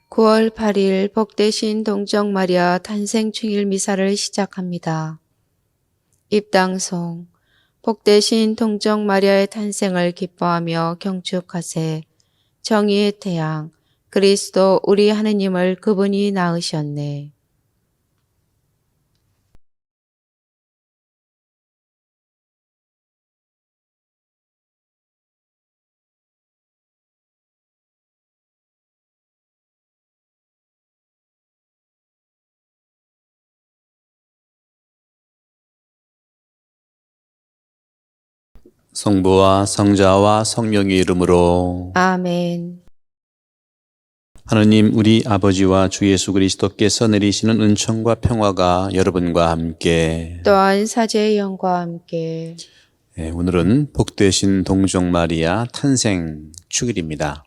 9월 8일 복되신 동정 마리아 탄생 충일 미사를 시작합니다. 입당송. 복되신 동정 마리아의 탄생을 기뻐하며 경축하세. 정의의 태양 그리스도 우리 하느님을 그분이 낳으셨네. 성부와 성자와 성령의 이름으로. 아멘. 하느님 우리 아버지와 주 예수 그리스도께서 내리시는 은총과 평화가 여러분과 함께. 또한 사제의 영과 함께. 오늘은 복되신 동정 마리아 탄생 축일입니다.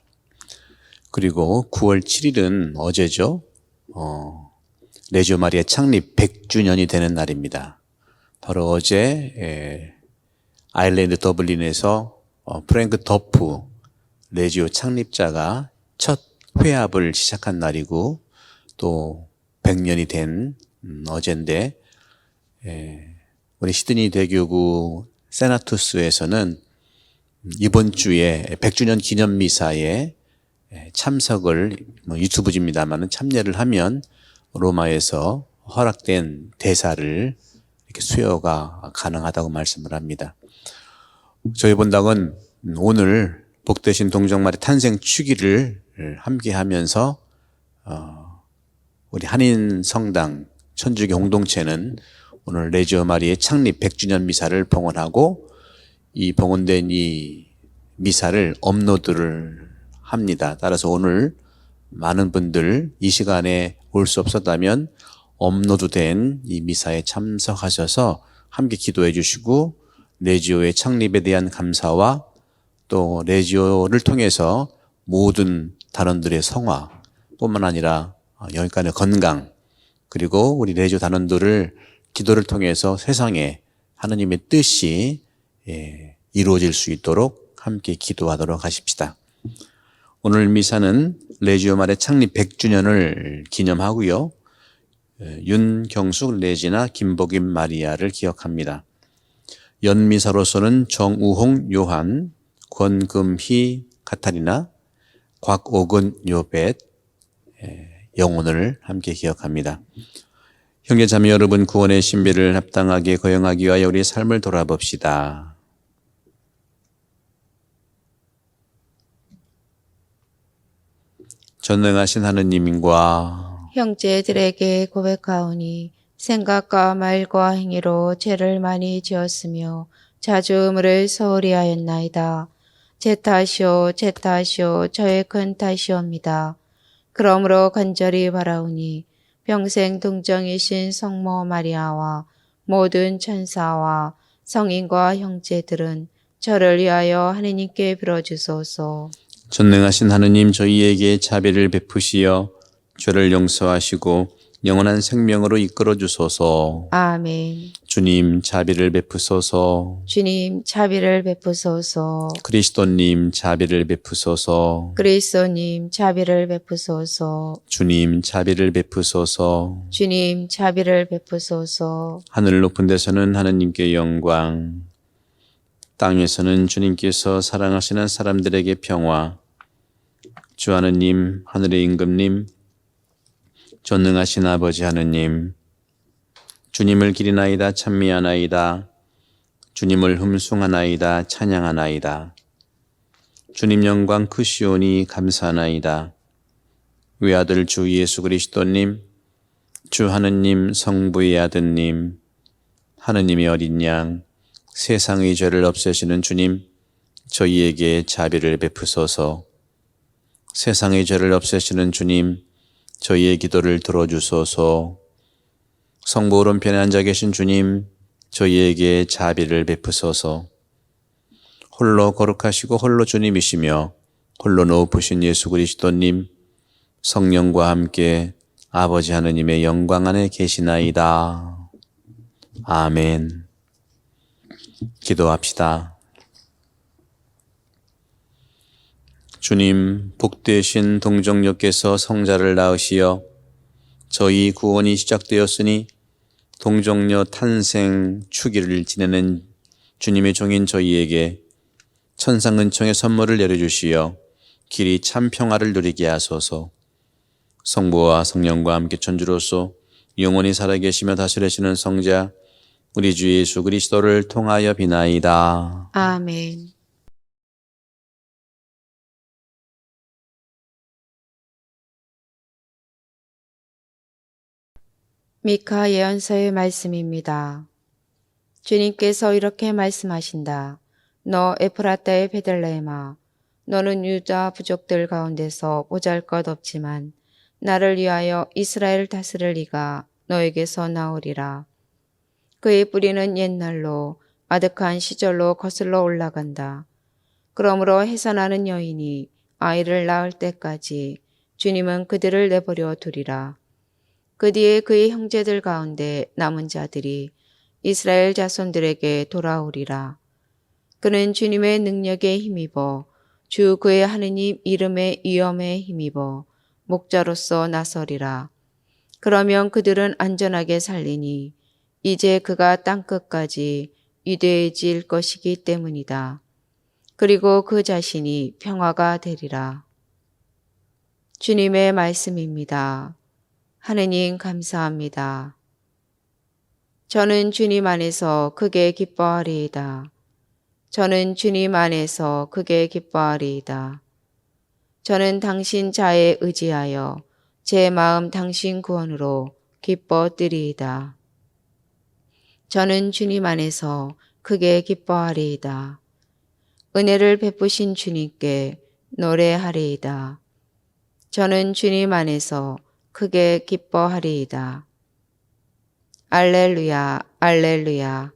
그리고 9월 7일은 어제죠. 레지오 마리아 창립 100주년이 되는 날입니다. 바로 어제 아일랜드 더블린에서 프랭크 더프 레지오 창립자가 첫 회합을 시작한 날이고 또 100년이 된 어제인데, 우리 시드니 대교구 세나투스에서는 이번 주에 100주년 기념 미사에 참석을 유튜브입니다만 참여를 하면 로마에서 허락된 대사를 이렇게 수여가 가능하다고 말씀을 합니다. 저희 본당은 오늘 복되신 동정 마리아 탄생 축일을 함께 하면서 우리 한인 성당 천주교 공동체는 오늘 레지오 마리아의 창립 100주년 미사를 봉헌하고 이 봉헌된 이 미사를 업로드를 합니다. 따라서 오늘 많은 분들 이 시간에 올 수 없었다면 업로드된 이 미사에 참석하셔서 함께 기도해 주시고 레지오의 창립에 대한 감사와 또 레지오를 통해서 모든 단원들의 성화뿐만 아니라 영육간의 건강, 그리고 우리 레지오 단원들을 기도를 통해서 세상에 하느님의 뜻이 이루어질 수 있도록 함께 기도하도록 하십시다. 오늘 미사는 레지오 마리아 창립 100주년을 기념하고요. 윤경숙 레지나 김복임 마리아를 기억합니다. 연미사로서는 정우홍 요한, 권금희 카타리나, 곽오근 요벳 영혼을 함께 기억합니다. 형제자매 여러분, 구원의 신비를 합당하게 거행하기 위하여 우리의 삶을 돌아봅시다. 전능하신 하느님과 형제들에게 고백하오니 생각과 말과 행위로 죄를 많이 지었으며 자주 의무를 소홀히 하였나이다. 제 탓이요 제 탓이요 저의 큰 탓이옵니다. 그러므로 간절히 바라오니 평생 동정이신 성모 마리아와 모든 천사와 성인과 형제들은 저를 위하여 하느님께 빌어주소서. 전능하신 하느님, 저희에게 자비를 베푸시어 죄를 용서하시고 영원한 생명으로 이끌어 주소서. 아멘. 주님 자비를 베푸소서. 주님 자비를 베푸소서. 그리스도님 자비를 베푸소서. 그리스도님 자비를 베푸소서. 주님 자비를 베푸소서. 주님 자비를 베푸소서. 하늘 높은 데서는 하느님께 영광, 땅에서는 주님께서 사랑하시는 사람들에게 평화. 주 하느님, 하늘의 임금님, 전능하신 아버지 하느님, 주님을 기리나이다 찬미하나이다. 주님을 흠숭하나이다 찬양하나이다. 주님 영광 크시오니 감사하나이다. 외아들 주 예수 그리스도님, 주 하느님 성부의 아드님, 하느님의 어린 양, 세상의 죄를 없애시는 주님, 저희에게 자비를 베푸소서. 세상의 죄를 없애시는 주님, 저희의 기도를 들어주소서. 성부 오른편에 앉아 계신 주님, 저희에게 자비를 베푸소서. 홀로 거룩하시고 홀로 주님이시며 홀로 높으신 예수 그리스도님, 성령과 함께 아버지 하느님의 영광 안에 계시나이다. 아멘. 기도합시다. 주님, 복되신 동정녀께서 성자를 낳으시어 저희 구원이 시작되었으니 동정녀 탄생 축일을 지내는 주님의 종인 저희에게 천상은총의 선물을 내려주시어 길이 참 평화를 누리게 하소서. 성부와 성령과 함께 천주로서 영원히 살아계시며 다스리시는 성자 우리 주 예수 그리스도를 통하여 비나이다. 아멘. 미카 예언서의 말씀입니다. 주님께서 이렇게 말씀하신다. 너 에프라타의 베들레헴아, 너는 유다 부족들 가운데서 보잘것없지만 나를 위하여 이스라엘 다스릴 이가 너에게서 나오리라. 그의 뿌리는 옛날로 아득한 시절로 거슬러 올라간다. 그러므로 해산하는 여인이 아이를 낳을 때까지 주님은 그들을 내버려 두리라. 그 뒤에 그의 형제들 가운데 남은 자들이 이스라엘 자손들에게 돌아오리라. 그는 주님의 능력에 힘입어 주 그의 하느님 이름의 위엄에 힘입어 목자로서 나서리라. 그러면 그들은 안전하게 살리니 이제 그가 땅끝까지 위대해질 것이기 때문이다. 그리고 그 자신이 평화가 되리라. 주님의 말씀입니다. 하느님 감사합니다. 저는 주님 안에서 크게 기뻐하리이다. 저는 주님 안에서 크게 기뻐하리이다. 저는 당신 자에 의지하여 제 마음 당신 구원으로 기뻐 뜨리이다. 저는 주님 안에서 크게 기뻐하리이다. 은혜를 베푸신 주님께 노래하리이다. 저는 주님 안에서 크게 기뻐하리이다. 알렐루야, 알렐루야.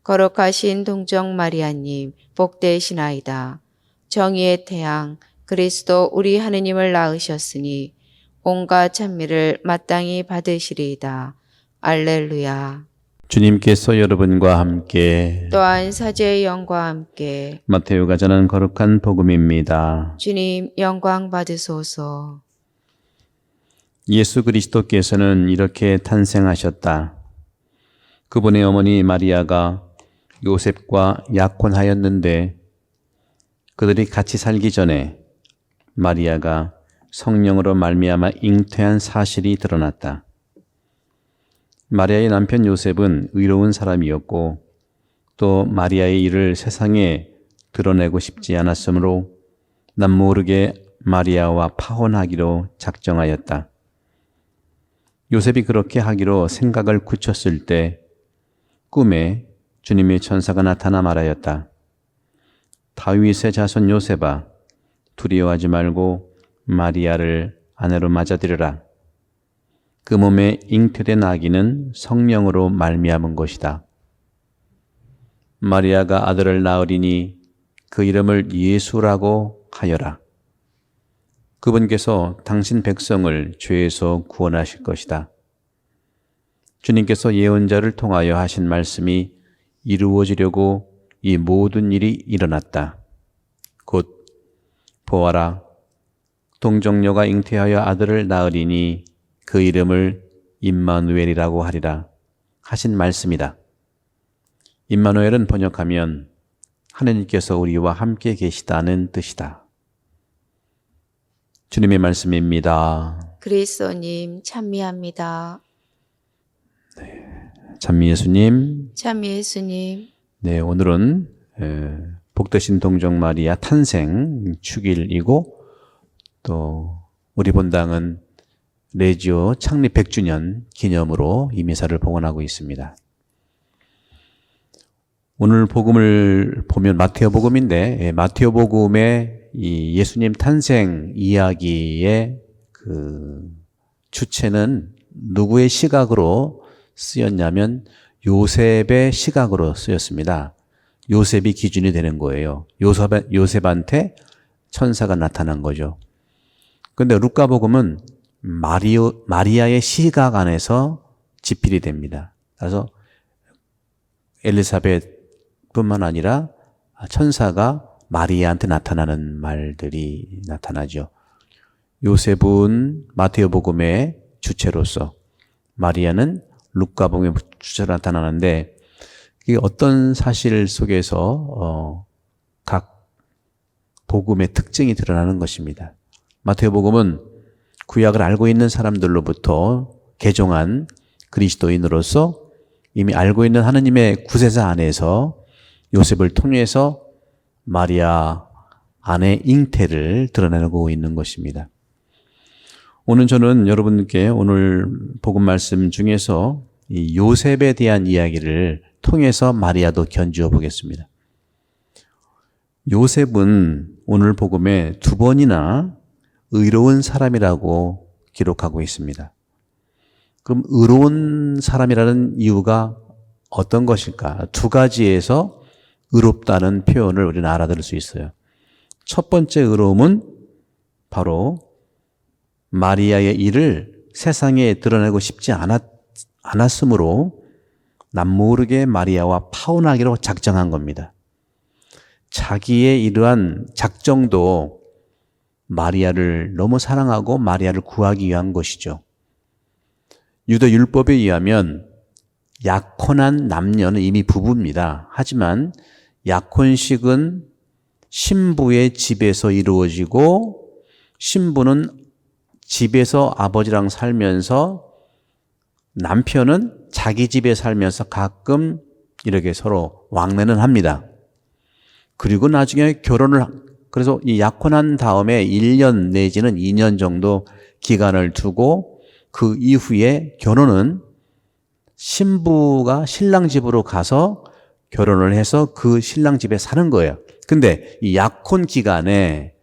거룩하신 동정 마리아님, 복되시나이다. 정의의 태양, 그리스도 우리 하느님을 낳으셨으니 온갖 찬미를 마땅히 받으시리이다. 알렐루야. 주님께서 여러분과 함께 또한 사제의 영과 함께 마테오가 전한 거룩한 복음입니다. 주님 영광 받으소서. 예수 그리스도께서는 이렇게 탄생하셨다. 그분의 어머니 마리아가 요셉과 약혼하였는데 그들이 같이 살기 전에 마리아가 성령으로 말미암아 잉태한 사실이 드러났다. 마리아의 남편 요셉은 의로운 사람이었고 또 마리아의 일을 세상에 드러내고 싶지 않았으므로 남모르게 마리아와 파혼하기로 작정하였다. 요셉이 그렇게 하기로 생각을 굳혔을 때 꿈에 주님의 천사가 나타나 말하였다. 다윗의 자손 요셉아, 두려워하지 말고 마리아를 아내로 맞아들여라. 그 몸에 잉태된 아기는 성령으로 말미암은 것이다. 마리아가 아들을 낳으리니 그 이름을 예수라고 하여라. 그분께서 당신 백성을 죄에서 구원하실 것이다. 주님께서 예언자를 통하여 하신 말씀이 이루어지려고 이 모든 일이 일어났다. 곧 보아라, 동정녀가 잉태하여 아들을 낳으리니 그 이름을 임마누엘이라고 하리라 하신 말씀이다. 임마누엘은 번역하면 하느님께서 우리와 함께 계시다는 뜻이다. 주님의 말씀입니다. 그리스도님 찬미합니다. 찬미 예수님. 찬미 예수님. 네, 오늘은 복되신 동정 마리아 탄생 축일이고 또 우리 본당은 레지오 창립 100주년 기념으로 이 미사를 봉헌하고 있습니다. 오늘 복음을 보면 마테오 복음인데 마테오 복음의 이 예수님 탄생 이야기의 그 주체는 누구의 시각으로 쓰였냐면 요셉의 시각으로 쓰였습니다. 요셉이 기준이 되는 거예요. 요셉한테 천사가 나타난 거죠. 그런데 루카 복음은 마리아의 시각 안에서 집필이 됩니다. 그래서 엘리사벳뿐만 아니라 천사가 마리아한테 나타나는 말들이 나타나죠. 요셉은 마테오복음의 주체로서, 마리아는 루카복음의 주체로 나타나는데, 이게 어떤 사실 속에서 각 복음의 특징이 드러나는 것입니다. 마테오복음은 구약을 알고 있는 사람들로부터 개종한 그리스도인으로서 이미 알고 있는 하느님의 구세사 안에서 요셉을 통해서 마리아 안의 잉태를 드러내고 있는 것입니다. 오늘 저는 여러분께 오늘 복음 말씀 중에서 이 요셉에 대한 이야기를 통해서 마리아도 견주어 보겠습니다. 요셉은 오늘 복음에 2번이나 의로운 사람이라고 기록하고 있습니다. 그럼 의로운 사람이라는 이유가 어떤 것일까? 2가지에서 의롭다는 표현을 우리는 알아들을 수 있어요. 첫 번째 의로움은 바로 마리아의 일을 세상에 드러내고 싶지 않았으므로 남모르게 마리아와 파혼하기로 작정한 겁니다. 자기의 이러한 작정도 마리아를 너무 사랑하고 마리아를 구하기 위한 것이죠. 유다 율법에 의하면 약혼한 남녀는 이미 부부입니다. 하지만 약혼식은 신부의 집에서 이루어지고 신부는 집에서 아버지랑 살면서 남편은 자기 집에 살면서 가끔 이렇게 서로 왕래는 합니다. 그리고 나중에 그래서 이 약혼한 다음에 1년 내지는 2년 정도 기간을 두고 그 이후에 결혼은 신부가 신랑 집으로 가서 결혼을 해서 그 신랑 집에 사는 거예요. 근데 이 약혼 기간에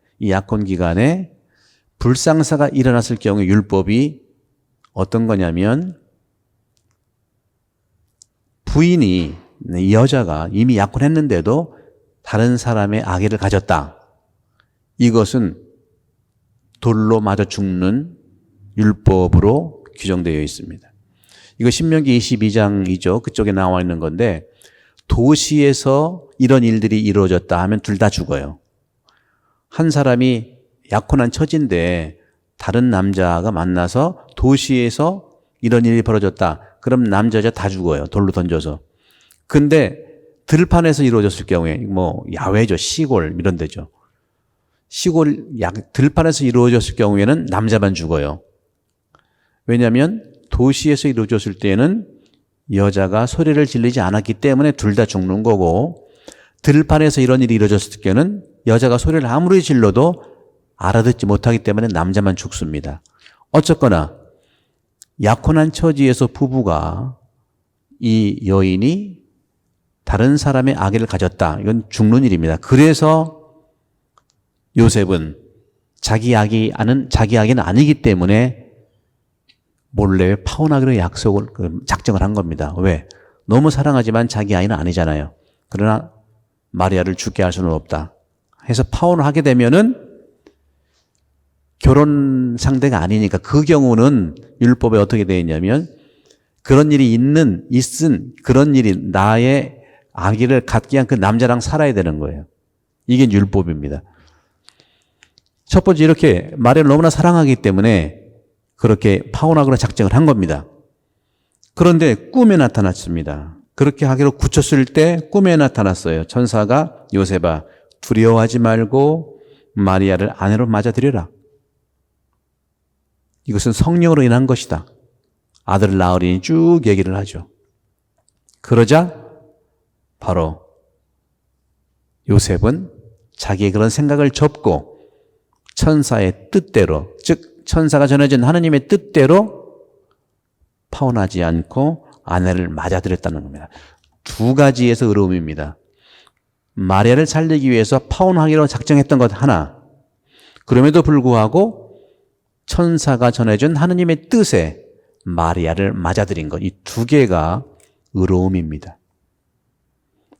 불상사가 일어났을 경우에 율법이 어떤 거냐면 부인이, 이 여자가 이미 약혼했는데도 다른 사람의 아기를 가졌다. 이것은 돌로 맞아 죽는 율법으로 규정되어 있습니다. 이거 신명기 22장이죠. 그쪽에 나와 있는 건데 도시에서 이런 일들이 이루어졌다 하면 둘 다 죽어요. 한 사람이 약혼한 처지인데 다른 남자가 만나서 도시에서 이런 일이 벌어졌다. 그럼 남자 여자 다 죽어요. 돌로 던져서. 근데 들판에서 이루어졌을 경우에 뭐 야외죠. 시골 이런 데죠. 시골 들판에서 이루어졌을 경우에는 남자만 죽어요. 왜냐하면 도시에서 이루어졌을 때는 여자가 소리를 지르지 않았기 때문에 둘 다 죽는 거고 들판에서 이런 일이 이루어졌을 때는 여자가 소리를 아무리 질러도 알아듣지 못하기 때문에 남자만 죽습니다. 어쨌거나 약혼한 처지에서 부부가 이 여인이 다른 사람의 아기를 가졌다. 이건 죽는 일입니다. 그래서 요셉은 자기 아기는 아니기 때문에 몰래 파혼하기로 작정을 한 겁니다. 왜? 너무 사랑하지만 자기 아이는 아니잖아요. 그러나 마리아를 죽게 할 수는 없다. 해서 파혼을 하게 되면은 결혼 상대가 아니니까 그 경우는 율법에 어떻게 되어 있냐면 그런 일이 있은 그런 일이 나의 아기를 갖게 한 그 남자랑 살아야 되는 거예요. 이게 율법입니다. 첫 번째 이렇게 마리아를 너무나 사랑하기 때문에 그렇게 파혼하기로 작정을 한 겁니다. 그런데 꿈에 나타났습니다. 그렇게 하기로 굳혔을 때 꿈에 나타났어요. 천사가 요셉아 두려워하지 말고 마리아를 아내로 맞아들여라. 이것은 성령으로 인한 것이다. 아들을 낳으리니 쭉 얘기를 하죠. 그러자 바로 요셉은 자기의 그런 생각을 접고 천사의 뜻대로, 즉 천사가 전해준 하느님의 뜻대로 파혼하지 않고 아내를 맞아들였다는 겁니다. 2가지에서 의로움입니다. 마리아를 살리기 위해서 파혼하기로 작정했던 것 하나, 그럼에도 불구하고 천사가 전해준 하느님의 뜻에 마리아를 맞아들인 것, 이 2개가 의로움입니다.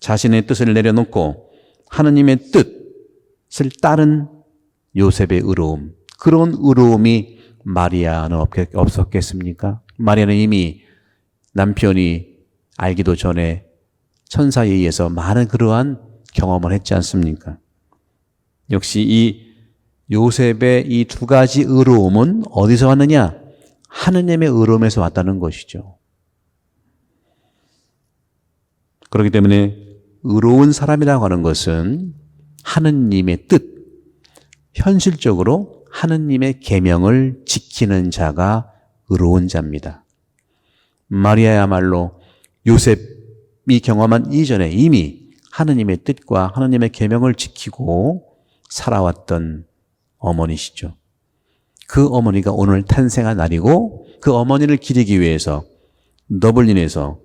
자신의 뜻을 내려놓고 하느님의 뜻을 따른 요셉의 의로움, 그런 의로움이 마리아는 없었겠습니까? 마리아는 이미 남편이 알기도 전에 천사에 의해서 많은 그러한 경험을 했지 않습니까? 역시 이 요셉의 이 두 가지 의로움은 어디서 왔느냐? 하느님의 의로움에서 왔다는 것이죠. 그렇기 때문에 의로운 사람이라고 하는 것은 하느님의 뜻, 현실적으로 하느님의 계명을 지키는 자가 의로운 자입니다. 마리아야말로 요셉이 경험한 이전에 이미 하느님의 뜻과 하느님의 계명을 지키고 살아왔던 어머니시죠. 그 어머니가 오늘 탄생한 날이고 그 어머니를 기리기 위해서 더블린에서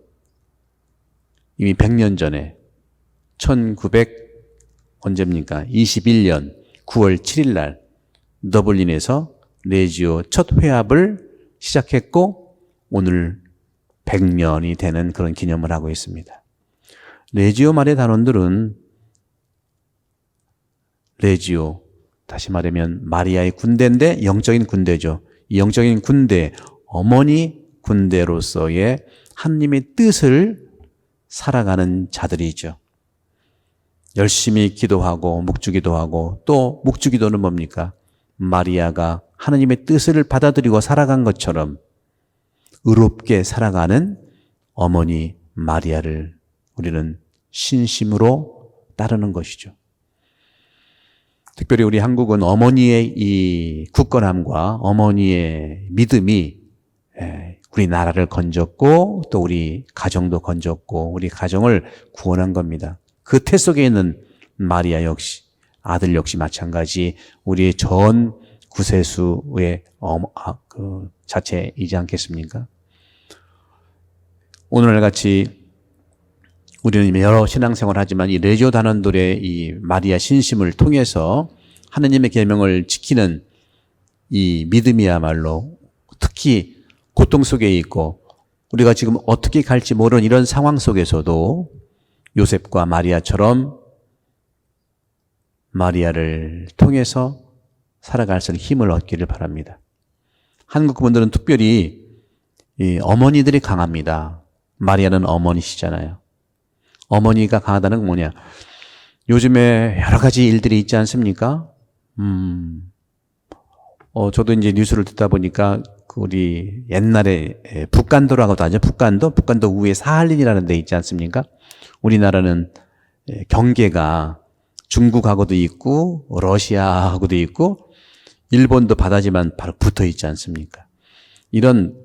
이미 100년 전에 언제입니까? 21년 9월 7일 날 더블린에서 레지오 첫 회합을 시작했고 오늘 100년이 되는 그런 기념을 하고 있습니다. 레지오 말의 단원들은 레지오, 다시 말하면 마리아의 군대인데 영적인 군대죠. 이 영적인 군대, 어머니 군대로서의 하나님의 뜻을 살아가는 자들이죠. 열심히 기도하고 묵주기도하고 또 묵주기도는 뭡니까? 마리아가 하나님의 뜻을 받아들이고 살아간 것처럼 의롭게 살아가는 어머니 마리아를 우리는 신심으로 따르는 것이죠. 특별히 우리 한국은 어머니의 이 굳건함과 어머니의 믿음이 우리나라를 건졌고 또 우리 가정도 건졌고 우리 가정을 구원한 겁니다. 그 태 속에 있는 마리아 역시 아들 역시 마찬가지 우리의 전 구세주의 그 자체이지 않겠습니까? 오늘 같이 우리는 여러 신앙생활을 하지만 이 레지오 단원들의 이 마리아 신심을 통해서 하느님의 계명을 지키는 이 믿음이야말로 특히 고통 속에 있고 우리가 지금 어떻게 갈지 모르는 이런 상황 속에서도 요셉과 마리아처럼 마리아를 통해서 살아갈 수 있는 힘을 얻기를 바랍니다. 한국 분들은 특별히 이 어머니들이 강합니다. 마리아는 어머니시잖아요. 어머니가 강하다는 건 뭐냐? 요즘에 여러 가지 일들이 있지 않습니까? 저도 이제 뉴스를 듣다 보니까 우리 옛날에 북간도라고도 하죠. 북간도 위에 사할린이라는 데 있지 않습니까? 우리나라는 경계가 중국하고도 있고 러시아하고도 있고 일본도 바다지만 바로 붙어 있지 않습니까? 이런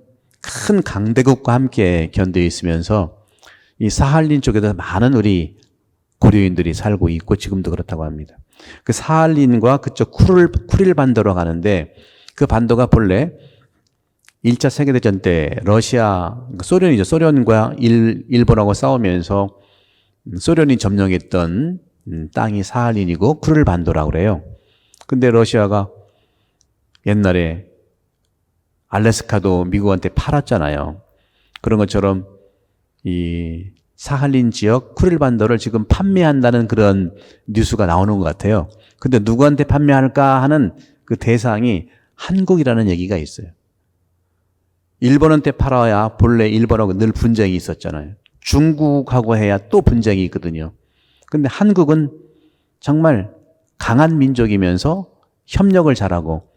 큰 강대국과 함께 견뎌 있으면서 이 사할린 쪽에도 많은 우리 고려인들이 살고 있고 지금도 그렇다고 합니다. 그 사할린과 그쪽 쿠릴 반도로 가는데 그 반도가 본래 1차 세계대전 때 소련이죠. 소련과 일본하고 싸우면서 소련이 점령했던 땅이 사할린이고 쿠릴 반도라고 그래요. 근데 러시아가 옛날에 알래스카도 미국한테 팔았잖아요. 그런 것처럼 이 사할린 지역 쿠릴 반도를 지금 판매한다는 그런 뉴스가 나오는 것 같아요. 근데 누구한테 판매할까 하는 그 대상이 한국이라는 얘기가 있어요. 일본한테 팔아야 본래 일본하고 늘 분쟁이 있었잖아요. 중국하고 해야 또 분쟁이 있거든요. 근데 한국은 정말 강한 민족이면서 협력을 잘하고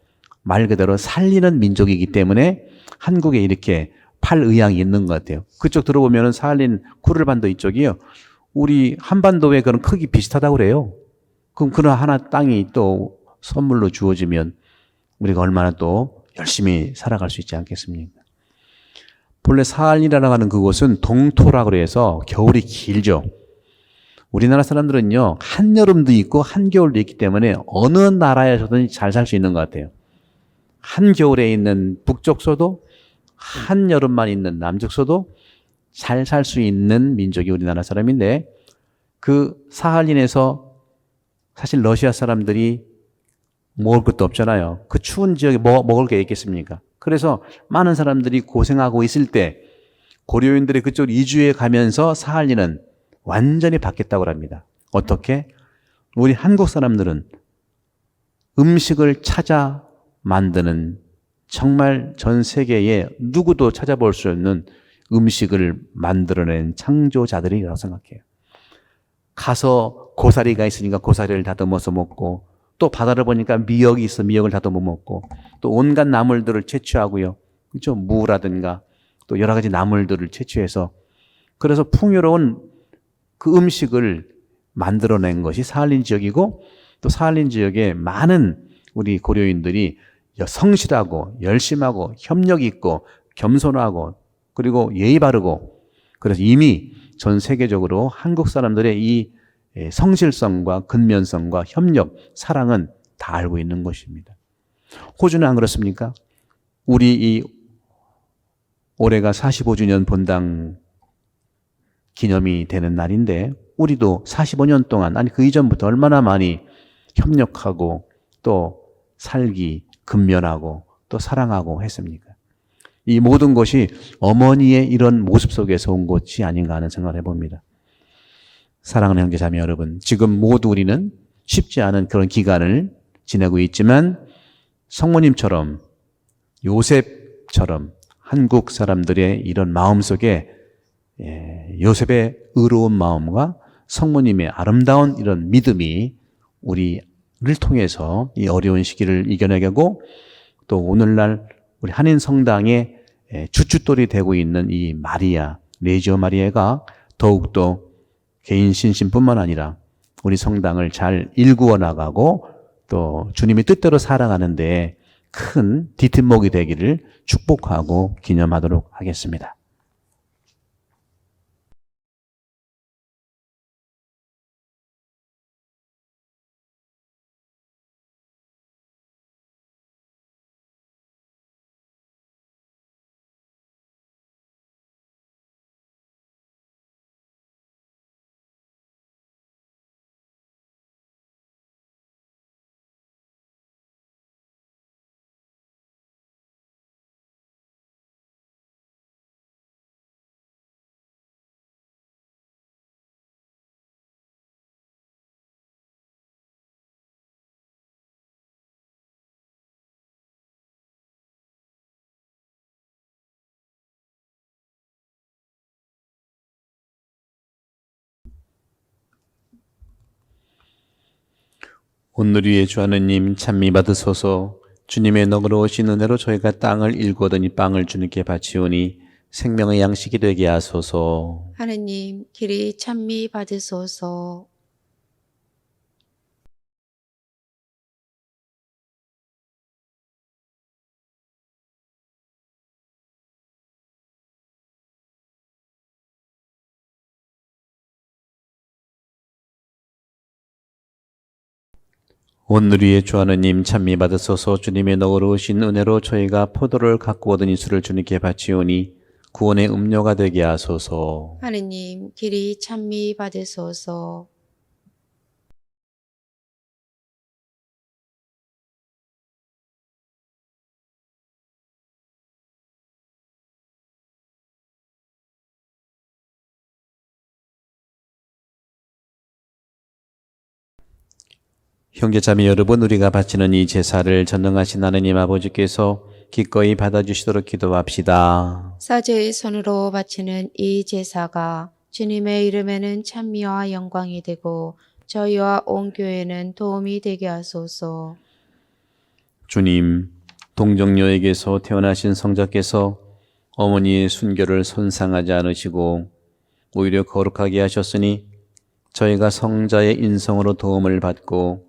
말 그대로 살리는 민족이기 때문에 한국에 이렇게 팔 의향이 있는 것 같아요. 그쪽 들어보면 사할린 쿠릴반도 이쪽이요. 우리 한반도의 그런 크기 비슷하다고 그래요. 그럼 그런 하나 땅이 또 선물로 주어지면 우리가 얼마나 또 열심히 살아갈 수 있지 않겠습니까? 본래 사할린이라고 하는 그곳은 동토라고 그래서 겨울이 길죠. 우리나라 사람들은요, 한여름도 있고 한겨울도 있기 때문에 어느 나라에서든 잘 살 수 있는 것 같아요. 한겨울에 있는 북쪽서도 한여름만 있는 남쪽서도 잘 살 수 있는 민족이 우리나라 사람인데 그 사할린에서 사실 러시아 사람들이 먹을 것도 없잖아요. 그 추운 지역에 먹을 게 있겠습니까? 그래서 많은 사람들이 고생하고 있을 때 고려인들이 그쪽 이주해 가면서 사할린은 완전히 바뀌었다고 합니다. 어떻게? 우리 한국 사람들은 음식을 찾아 만드는 정말 전 세계에 누구도 찾아볼 수 없는 음식을 만들어낸 창조자들이라고 생각해요. 가서 고사리가 있으니까 고사리를 다듬어서 먹고 또 바다를 보니까 미역이 있어. 미역을 다도 못 먹고 또 온갖 나물들을 채취하고요. 그렇죠? 무라든가 또 여러 가지 나물들을 채취해서 그래서 풍요로운 그 음식을 만들어낸 것이 사할린 지역이고 또 사할린 지역에 많은 우리 고려인들이 성실하고 열심하고 협력 있고 겸손하고 그리고 예의 바르고 그래서 이미 전 세계적으로 한국 사람들의 이 성실성과 근면성과 협력, 사랑은 다 알고 있는 것입니다. 호주는 안 그렇습니까? 우리 이 올해가 45주년 본당 기념이 되는 날인데 우리도 45년 동안 아니 그 이전부터 얼마나 많이 협력하고 또 살기 근면하고 또 사랑하고 했습니까? 이 모든 것이 어머니의 이런 모습 속에서 온 것이 아닌가 하는 생각을 해봅니다. 사랑하는 형제자매 여러분, 지금 모두 우리는 쉽지 않은 그런 기간을 지내고 있지만 성모님처럼 요셉처럼 한국 사람들의 이런 마음 속에 요셉의 의로운 마음과 성모님의 아름다운 이런 믿음이 우리를 통해서 이 어려운 시기를 이겨내고 또 오늘날 우리 한인 성당의 주춧돌이 되고 있는 이 마리아, 레지오 마리아가 더욱더 개인 신심뿐만 아니라 우리 성당을 잘 일구어 나가고 또 주님의 뜻대로 살아가는 데 큰 뒤팀목이 되기를 축복하고 기념하도록 하겠습니다. 오늘 위에 주 하느님 찬미 받으소서. 주님의 너그러우신 은혜로 저희가 땅을 일구더니 빵을 주님께 바치오니 생명의 양식이 되게 하소서. 하느님 길이 찬미 받으소서. 오늘 위에 주 하느님 찬미 받으소서. 주님의 너그러우신 은혜로 저희가 포도를 갖고 오더니 술을 주님께 바치오니 구원의 음료가 되게 하소서. 하느님 길이 찬미 받으소서. 형제자매 여러분, 우리가 바치는 이 제사를 전능하신 하느님 아버지께서 기꺼이 받아주시도록 기도합시다. 사제의 손으로 바치는 이 제사가 주님의 이름에는 찬미와 영광이 되고 저희와 온 교회는 도움이 되게 하소서. 주님, 동정녀에게서 태어나신 성자께서 어머니의 순결을 손상하지 않으시고 오히려 거룩하게 하셨으니 저희가 성자의 인성으로 도움을 받고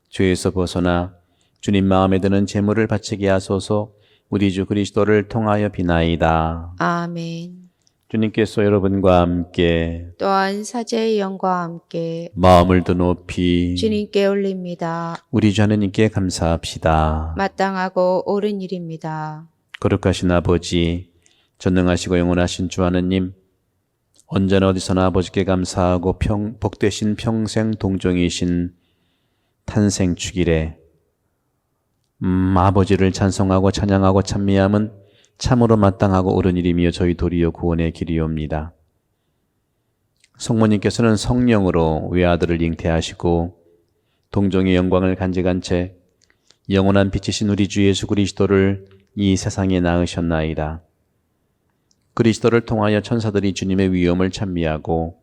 죄에서 벗어나 주님 마음에 드는 제물을 바치게 하소서. 우리 주 그리스도를 통하여 비나이다. 아멘. 주님께서 여러분과 함께 또한 사제의 영과 함께 마음을 더 높이 주님께 올립니다. 우리 주 하느님께 감사합시다. 마땅하고 옳은 일입니다. 거룩하신 아버지, 전능하시고 영원하신 주 하느님, 언제나 어디서나 아버지께 감사하고 복되신 평생 동정이신 탄생 축일에 아버지를 찬송하고 찬양하고 찬미함은 참으로 마땅하고 옳은 일이며 저희 도리어 구원의 길이옵니다. 성모님께서는 성령으로 외아들을 잉태하시고 동정의 영광을 간직한 채 영원한 빛이신 우리 주 예수 그리스도를 이 세상에 낳으셨나이다. 그리스도를 통하여 천사들이 주님의 위엄을 찬미하고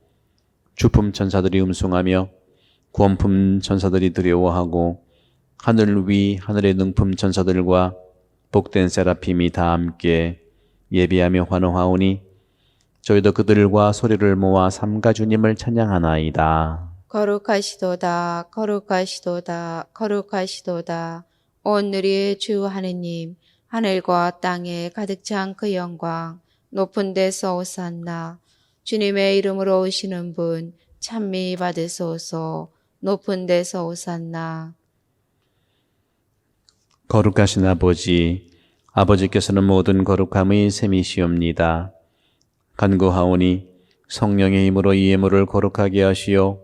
주품 천사들이 음송하며 구원품 천사들이 두려워하고 하늘 위 하늘의 능품 천사들과 복된 세라핌이 다 함께 예비하며 환호하오니 저희도 그들과 소리를 모아 삼가 주님을 찬양하나이다. 거룩하시도다 거룩하시도다 거룩하시도다. 오늘의 주 하느님, 하늘과 땅에 가득 찬 그 영광, 높은 데서 오산나. 주님의 이름으로 오시는 분 찬미 받으소서. 높은 데서 오산나. 거룩하신 아버지, 아버지께서는 모든 거룩함의 셈이시옵니다. 간구하오니 성령의 힘으로 이 예물을 거룩하게 하시어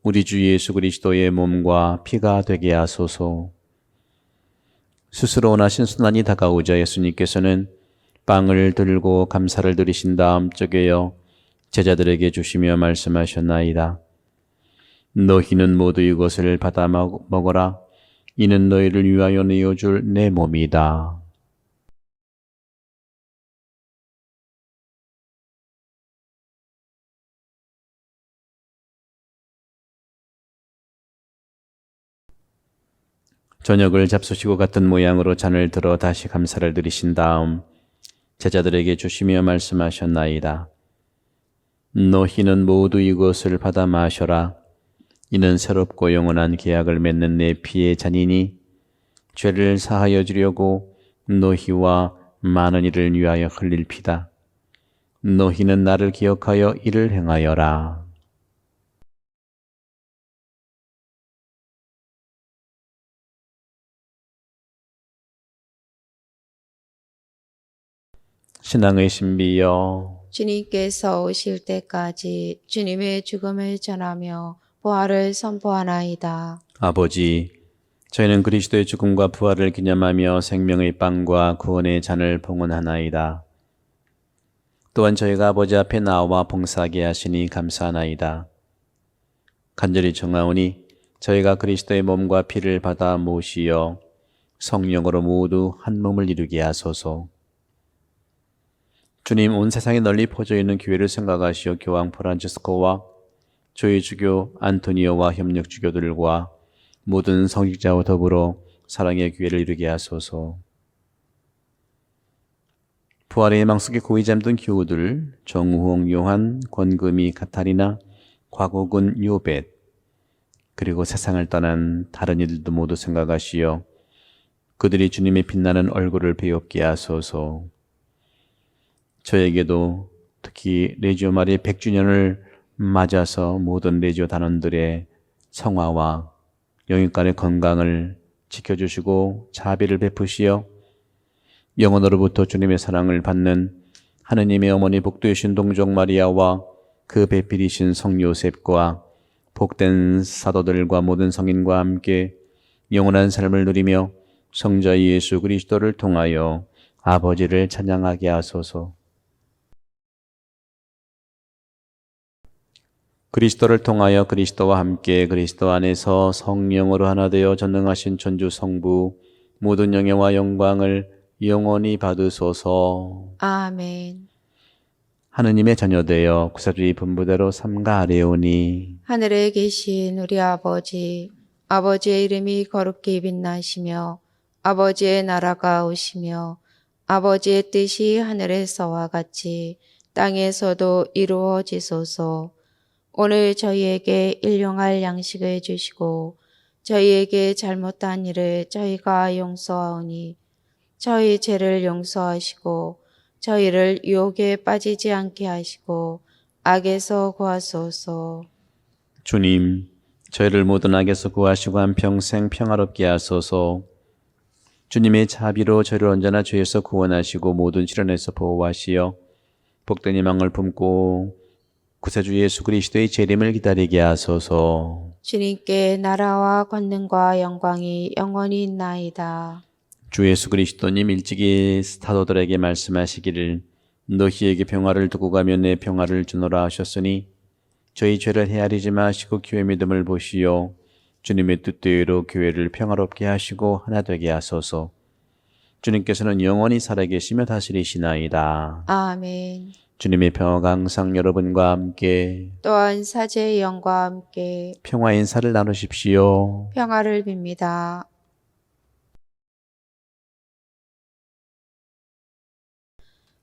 우리 주 예수 그리스도의 몸과 피가 되게 하소서. 스스로 원하신 순환이 다가오자 예수님께서는 빵을 들고 감사를 드리신 다음 쪼개어 제자들에게 주시며 말씀하셨나이다. 너희는 모두 이것을 받아 먹어라. 이는 너희를 위하여 내어줄 내 몸이다. 저녁을 잡수시고 같은 모양으로 잔을 들어 다시 감사를 드리신 다음 제자들에게 주시며 말씀하셨나이다. 너희는 모두 이것을 받아 마셔라. 이는 새롭고 영원한 계약을 맺는 내 피의 잔이니 죄를 사하여 주려고 너희와 많은 이를 위하여 흘릴 피다. 너희는 나를 기억하여 이를 행하여라. 신앙의 신비여, 주님께서 오실 때까지 주님의 죽음을 전하며 부활을 선포하나이다. 아버지, 저희는 그리스도의 죽음과 부활을 기념하며 생명의 빵과 구원의 잔을 봉헌하나이다. 또한 저희가 아버지 앞에 나와 봉사하게 하시니 감사하나이다. 간절히 청하오니 저희가 그리스도의 몸과 피를 받아 모시어 성령으로 모두 한 몸을 이루게 하소서. 주님, 온 세상에 널리 퍼져 있는 교회를 생각하시어 교황 프란치스코와 저희 주교 안토니오와 협력 주교들과 모든 성직자와 더불어 사랑의 교회를 이루게 하소서. 부활의 희망 속에 고이 잠든 교우들 정우홍, 요한, 권금이, 카타리나, 곽옥은, 요벳, 그리고 세상을 떠난 다른 이들도 모두 생각하시어 그들이 주님의 빛나는 얼굴을 배웁게 하소서. 저에게도 특히 레지오 마리의 100주년을 맞아서 모든 레지오 단원들의 성화와 영육간의 건강을 지켜주시고 자비를 베푸시어 영원으로부터 주님의 사랑을 받는 하느님의 어머니 복되신 동정 마리아와 그 배필이신 성 요셉과 복된 사도들과 모든 성인과 함께 영원한 삶을 누리며 성자 예수 그리스도를 통하여 아버지를 찬양하게 하소서. 그리스도를 통하여 그리스도와 함께 그리스도 안에서 성령으로 하나 되어 전능하신 천주 성부 모든 영예와 영광을 영원히 받으소서. 아멘. 하느님의 자녀되어 구사주의 분부대로 삼가하려오니 하늘에 계신 우리 아버지, 아버지의 이름이 거룩히 빛나시며 아버지의 나라가 오시며 아버지의 뜻이 하늘에서와 같이 땅에서도 이루어지소서. 오늘 저희에게 일용할 양식을 주시고 저희에게 잘못한 일을 저희가 용서하오니 저희 죄를 용서하시고 저희를 유혹에 빠지지 않게 하시고 악에서 구하소서. 주님, 저희를 모든 악에서 구하시고 한평생 평화롭게 하소서. 주님의 자비로 저희를 언제나 죄에서 구원하시고 모든 시련에서 보호하시어 복된 희망을 품고 구세주 예수 그리스도의 재림을 기다리게 하소서. 주님께 나라와 권능과 영광이 영원히 있나이다. 주 예수 그리스도님 일찍이 사도들에게 말씀하시기를 너희에게 평화를 두고 가며 내 평화를 주노라 하셨으니 저희 죄를 헤아리지 마시고 교회 믿음을 보시어 주님의 뜻대로 교회를 평화롭게 하시고 하나 되게 하소서. 주님께서는 영원히 살아계시며 다스리시나이다. 아멘. 주님의 평화가 항상 여러분과 함께 또한 사제의 영과 함께 평화의 인사를 나누십시오. 평화를 빕니다.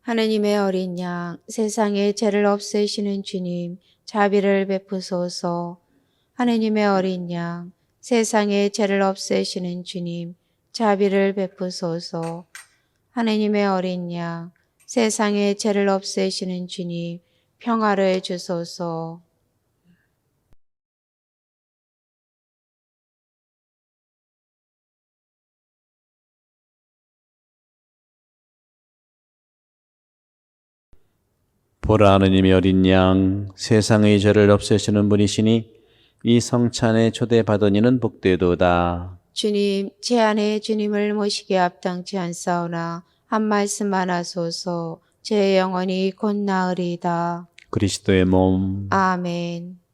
하느님의 어린 양, 세상의 죄를 없애시는 주님, 자비를 베푸소서. 하느님의 어린 양, 세상의 죄를 없애시는 주님, 자비를 베푸소서. 하느님의 어린 양, 세상의 죄를 없애시는 주님, 평화를 주소서. 보라, 하느님의 어린 양, 세상의 죄를 없애시는 분이시니 이 성찬에 초대받은 이는 복되도다. 주님, 제 안에 주님을 모시게 합당치 않사오나 한 말씀만 하소서. 제 영혼이 곧 나으리이다. 그리스도의 몸, 아멘.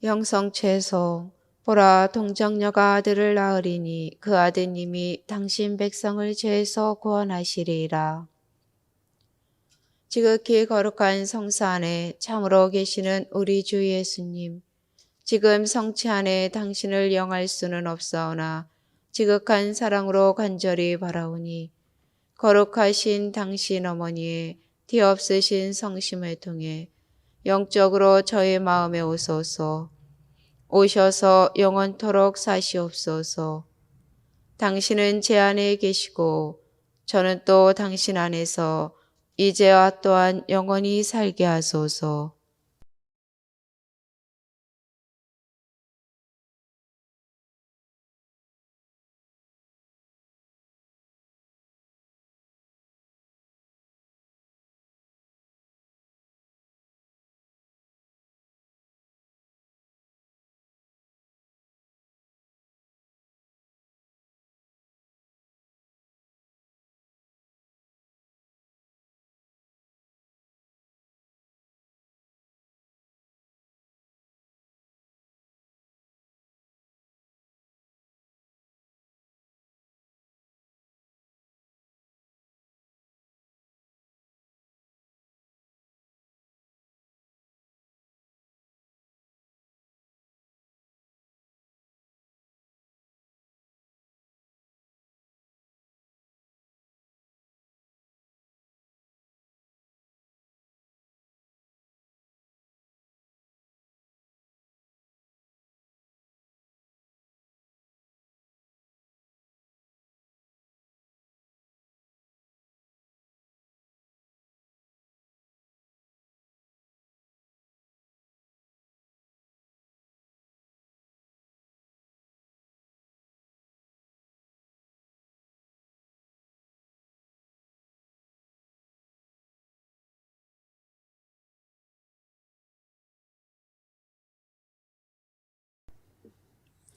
영성채소. 보라, 동정녀가 아들을 낳으리니 그 아드님이 당신 백성을 죄에서 구원하시리이다. 지극히 거룩한 성사 안에 참으로 계시는 우리 주 예수님, 지금 성체 안에 당신을 영할 수는 없사오나 지극한 사랑으로 간절히 바라오니 거룩하신 당신 어머니의 뒤없으신 성심을 통해 영적으로 저의 마음에 오소서. 오셔서 영원토록 사시옵소서. 당신은 제 안에 계시고 저는 또 당신 안에서 이제와 또한 영원히 살게 하소서.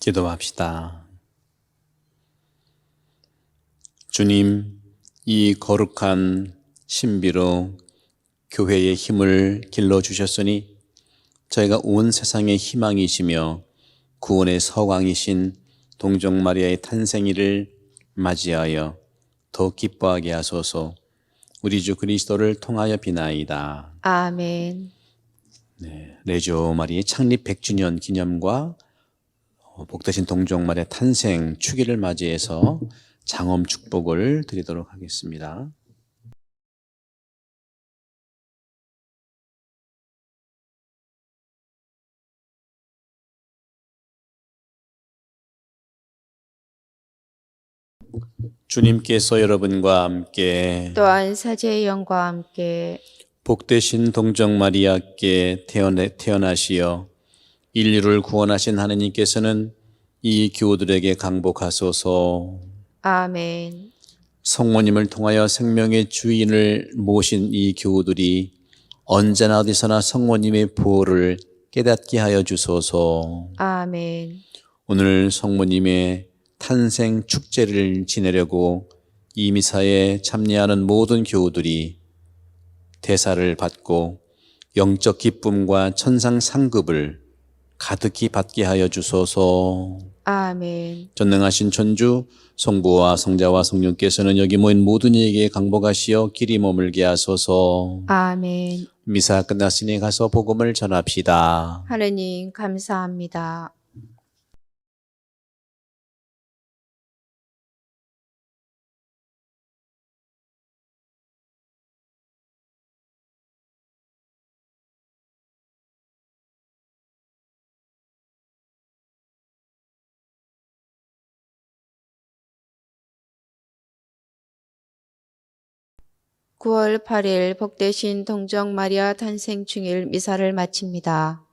기도합시다. 주님, 이 거룩한 신비로 교회의 힘을 길러주셨으니 저희가 온 세상의 희망이시며 구원의 서광이신 동정 마리아의 탄생일을 맞이하여 더 기뻐하게 하소서. 우리 주 그리스도를 통하여 비나이다. 아멘. 레지오 마리의 창립 100주년 기념과 복되신 동정 마리아 탄생 축일을 맞이해서 장엄 축복을 드리도록 하겠습니다. 주님께서 여러분과 함께 또한 사제의 영과 함께 복되신 동정 마리아께 태어나시어 인류를 구원하신 하느님께서는 이 교우들에게 강복하소서. 아멘. 성모님을 통하여 생명의 주인을 모신 이 교우들이 언제나 어디서나 성모님의 보호를 깨닫게 하여 주소서. 아멘. 오늘 성모님의 탄생 축제를 지내려고 이 미사에 참여하는 모든 교우들이 대사를 받고 영적 기쁨과 천상 상급을 가득히 받게 하여 주소서. 아멘. 전능하신 천주 성부와 성자와 성령께서는 여기 모인 모든 이에게 강복하시어 길이 머물게 하소서. 아멘. 미사 끝났으니 가서 복음을 전합시다. 하느님 감사합니다. (9월 8일) 복되신 동정 마리아 탄생 충일 미사를 마칩니다.